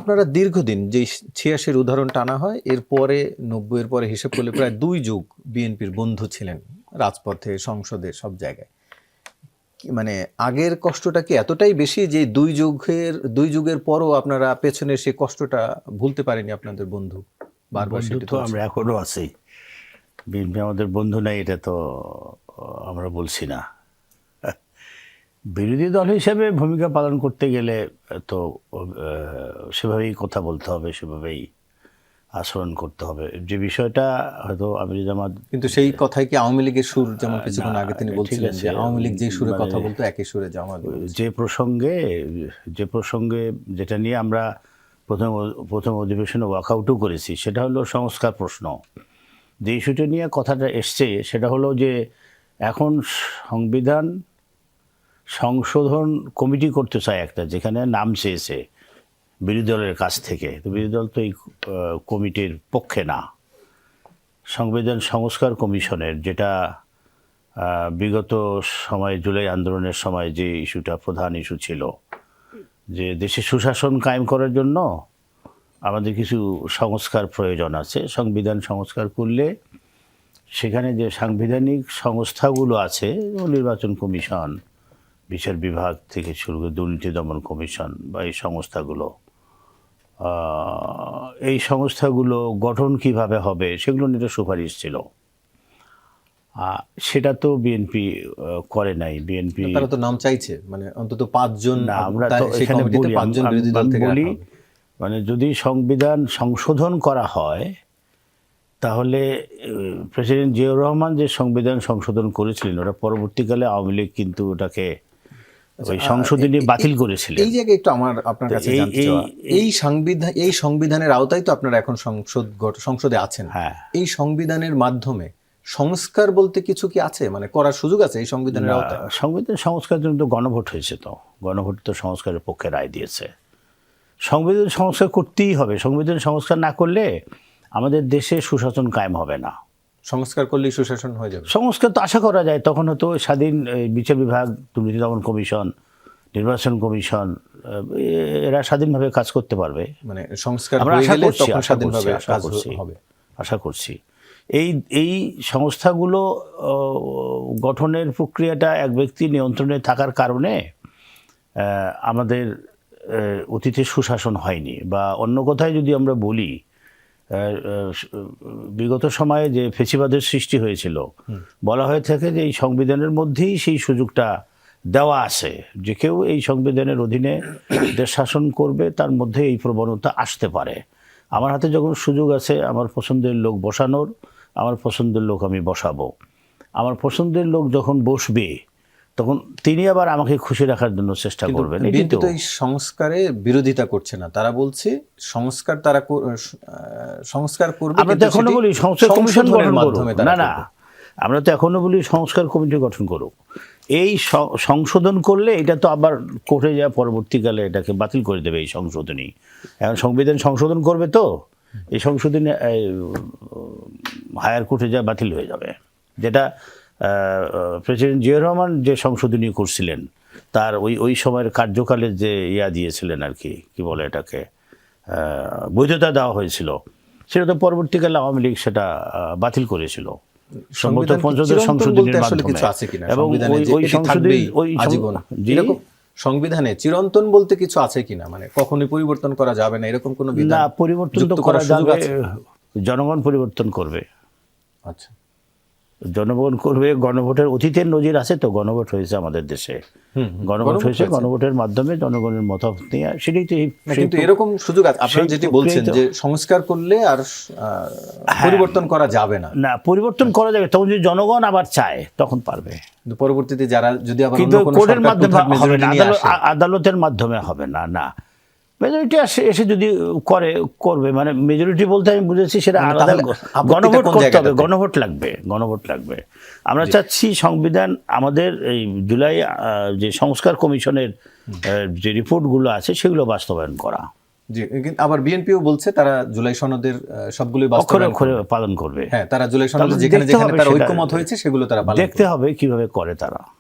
আপনারা দীর্ঘদিন যে ৮৬-র উদাহরণ টানা হয়, এরপরে ৯০-এর পরে হিসেব করলে প্রায় ২ যুগ বিএনপির বন্ধু ছিলেন রাজপথে, সংসদে, সব জায়গায়। মানে আগের কষ্টটা কি এতটাই বেশি যে ২ যুগের পরও আপনারা পেছনের সেই কষ্টটা ভুলতে পারেনি আপনাদের বন্ধু? বারবার বন্ধু সেটা তো আমরা এখনো আছি। বিএনপি আমাদের বন্ধু নাই এটা তো আমরা বলছি না। বিরোধী দল হিসেবে ভূমিকা পালন করতে গেলে তো সেভাবেই কথা বলতে হবে, সেভাবেই আচরণ করতে হবে। যে বিষয়টা হয়তো আমির জামাত, কিন্তু সেই কথাই কি আওয়ামী লীগের সুর? যেমন কিছুক্ষণ আগে তিনি বলছিলেন যে আওয়ামী লীগ যে সুরে কথা বলতো একই সুরে জামাত। যে প্রসঙ্গে যেটা নিয়ে আমরা প্রথম অধিবেশনে ওয়াকআউটও করেছি, সেটা হলো সংস্কার প্রশ্ন। যে ইস্যুটা নিয়ে কথাটা এসছে সেটা হলো যে এখন সংবিধান সংশোধন কমিটি করতে চায় একটা, যেখানে নাম চেয়েছে বিরোধী দলের কাছ থেকে। তো বিরোধী দল তো এই কমিটির পক্ষে না। সংবিধান সংস্কার কমিশনের, যেটা বিগত সময় জুলাই আন্দোলনের সময় যে ইস্যুটা প্রধান ইস্যু ছিল, যে দেশে সুশাসন কায়েম করার জন্য আমাদের কিছু সংস্কার প্রয়োজন আছে। সংবিধান সংস্কার করলে সেখানে যে সাংবিধানিক সংস্থাগুলো আছে, নির্বাচন কমিশন, বিচার বিভাগ থেকে শুরু করে দুর্নীতি দমন কমিশন বা এই সংস্থাগুলো গঠন কিভাবে হবে সেগুলো নিয়ে সুপারিশ ছিল। সেটা তো বিএনপি করে নাই। বিএনপি তারা তো নাম চাইছে, মানে অন্তত ৫ জন। না, আমরা তো এখানে বলি মানে যদি সংবিধান সংশোধন করা হয় তাহলে প্রেসিডেন্ট জিয়াউর রহমান যে সংবিধান সংশোধন করেছিলেন, ওটা পরবর্তীকালে আওয়ামী লীগ কিন্তু ওটাকে ওই সংশোধনী বাতিল করেছিলেন। এই জায়গায় একটু আপনার কাছে জানতে চাওয়া, এই সংবিধানের আওতায় তো আপনারা এখন সংসদে আছেন। হ্যাঁ, এই সংবিধানের মাধ্যমে সংস্কার বলতে কিছু কি আছে, মানে করার সুযোগ আছে এই সংবিধানের আওতায়? সংবিধান সংস্কারের জন্য তো গণভোট হয়েছে, তো গণভোট তো সংস্কারের পক্ষে রায় দিয়েছে। সংবিধান সংস্কার করতেই হবে। সংবিধান সংস্কার না করলে আমাদের দেশে সুশাসন কায়েম হবে না। সংস্কার করলেই সুশাসন হয়ে যাবে? সংস্কার তো আশা করা যায়। তখন হয়তো স্বাধীন বিচার বিভাগ, দুর্নীতি দমন কমিশন, নির্বাচন কমিশন, এরা স্বাধীনভাবে কাজ করতে পারবে। মানে সংস্কার হয়ে গেলে তখন স্বাধীনভাবে কাজ হবে আশা করছি। এই সংস্থাগুলো গঠনের প্রক্রিয়াটা এক ব্যক্তি নিয়ন্ত্রণে থাকার কারণে আমাদের অতীতে সুশাসন হয়নি। বা অন্য কথায় যদি আমরা বলি, বিগত সময়ে যে ফেসিবাদের সৃষ্টি হয়েছিল, বলা হয়ে থাকে যে এই সংবিধানের মধ্যেই সেই সুযোগটা দেওয়া আছে, যে কেউ এই সংবিধানের অধীনে দেশ শাসন করবে, তার মধ্যে এই প্রবণতা আসতে পারে। আমার হাতে যখন সুযোগ আছে আমার পছন্দের লোক বসানোর, আমার পছন্দের লোক আমি বসাবো। আমার পছন্দের লোক যখন বসবে তখন তিনি আবার আমাকে খুশি রাখার জন্য চেষ্টা করবেন। কিন্তু এই সংস্কারে বিরোধিতা করছে না, তারা বলছে সংস্কার করবে। আমরা তো এখনো বলি সংস্কার কমিশন গঠন করুক। না, আমরা তো এখনো বলি সংস্কার কমিটি গঠন করুক। এই সংশোধন করলে এটা তো আবার কোর্টে যা পরবর্তীকালে এটাকে বাতিল করে দেবে এই সংশোধনী। এখন সংবিধান সংশোধন করবে, তো এই সংশোধনী হায়ার কোর্টে যা বাতিল হয়ে যাবে। যেটা প্রেসিডেন্ট জিয়াউর রহমান যে সংশোধনী করছিলেন, তার ওই সময়ের কার্যকালে যে দিয়েছিলেন আর কি বলে এটাকে, বৈধতা দেওয়া হয়েছিল, সেটা তো পরবর্তীকালে আওয়ামী লীগ সেটা বাতিল করেছিল সম্ভবত পঞ্চদশ সংশোধনীর মাধ্যমে। এবং সংবিধানে চিরন্তন বলতে কিছু আছে কিনা, মানে কখনোই পরিবর্তন করা যাবে না এরকম কোনো বিধান? না, পরিবর্তন তো করা যাবে, জনগণ পরিবর্তন করবে। আচ্ছা, জনগণ করবে। গণভোটের অতীতের নজির আছে, তো গণভোট হয়েছে আমাদের দেশে, গণভোট হয়েছে, গণভোটের মাধ্যমে জনগণের মতামত নিয়ে, সেটাই তো। কিন্তু এরকম সুযোগ আছে, আপনারা যেটি বলছেন যে সংস্কার করলে আর পরিবর্তন করা যাবে না। না, পরিবর্তন করা যাবে তখন যদি জনগণ আবার চায়, তখন পারবে। কিন্তু পরবর্তীতে যারা যদি আবার কোর্টের মাধ্যমে হবে না, আদালতের মাধ্যমে হবে না। না, মেজরিটি এসে যদি করবে, মানে মেজরিটি বলতে আমি বুঝেছি সেটা আলাদা। গণভোট করতে হবে, গণভোট লাগবে। আমরা চাচ্ছি সংবিধান আমাদের এই জুলাই যে সংস্কার কমিশনের যে রিপোর্টগুলো আছে সেগুলো বাস্তবায়ন করা। জি, কিন্তু আবার বিএনপিও বলছে তারা জুলাই সনদের সবগুলোই বাস্তবায়ন পালন করবে। হ্যাঁ, তারা জুলাই সনদে যেখানে তারা ঐক্যমত হয়েছে সেগুলো তারা দেখতে হবে কিভাবে করে তারা।